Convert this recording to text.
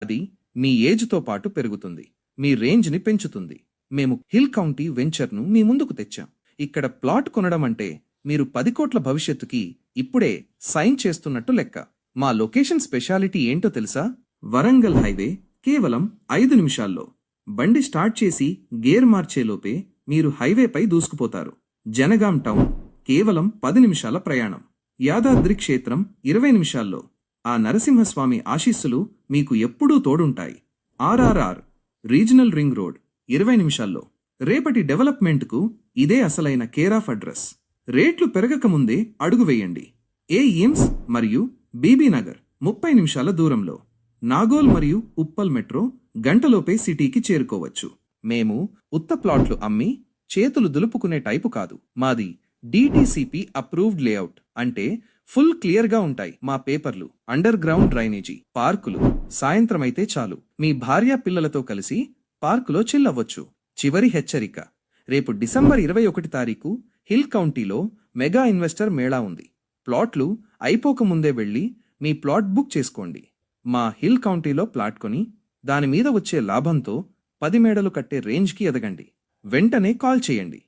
అది మీ ఏజ్తో పాటు పెరుగుతుంది, మీ రేంజ్ని పెంచుతుంది. మేము హిల్ కౌంటీ వెంచర్ను మీ ముందుకు తెచ్చాం. ఇక్కడ ప్లాట్ కొనడం అంటే మీరు 10 కోట్ల భవిష్యత్తుకి ఇప్పుడే సైన్ చేస్తున్నట్టు లెక్క. మా లొకేషన్ స్పెషాలిటీ ఏంటో తెలుసా? వరంగల్ హైవే కేవలం 5 నిమిషాల్లో. బండి స్టార్ట్ చేసి గేర్ మార్చేలోపే మీరు హైవేపై దూసుకుపోతారు. జనగాం టౌన్ కేవలం 10 నిమిషాల ప్రయాణం. యాదాద్రి క్షేత్రం 20 నిమిషాల్లో. ఆ నరసింహస్వామి ఆశీస్సులు మీకు ఎప్పుడూ తోడుంటాయి. ఆర్ఆర్ఆర్ రీజనల్ రింగ్ రోడ్ 20 నిమిషాల్లో. రేపటి డెవలప్మెంట్కు ఇదే అసలైన కేర్ ఆఫ్ అడ్రస్. రేట్లు పెరగకముందే అడుగు వేయండి. ఎయిమ్స్ మరియు బీబీ నగర్ 30 నిమిషాల దూరంలో. నాగోల్ మరియు ఉప్పల్ మెట్రో గంటలోపే సిటీకి చేరుకోవచ్చు. మేము ఉత్త ప్లాట్లు అమ్మి చేతులు దులుపుకునే టైపు కాదు. మాది డిటిసిపి అప్రూవ్డ్ లేఅవుట్, అంటే ఫుల్ క్లియర్గా ఉంటాయి మా పేపర్లు. అండర్ గ్రౌండ్ డ్రైనేజీ, పార్కులు. సాయంత్రమైతే చాలు మీ భార్య పిల్లలతో కలిసి పార్కులో చిల్లవ్వచ్చు. చివరి హెచ్చరిక, రేపు డిసెంబర్ 21 తారీఖు హిల్ కౌంటీలో మెగా ఇన్వెస్టర్ మేళా ఉంది. ప్లాట్లు అయిపోకముందే వెళ్ళి మీ ప్లాట్ బుక్ చేసుకోండి. మా హిల్ కౌంటీలో ప్లాట్ కొని దానిమీద వచ్చే లాభంతో 10 మేడలు కట్టే రేంజ్కి ఎదగండి. వెంటనే కాల్ చేయండి.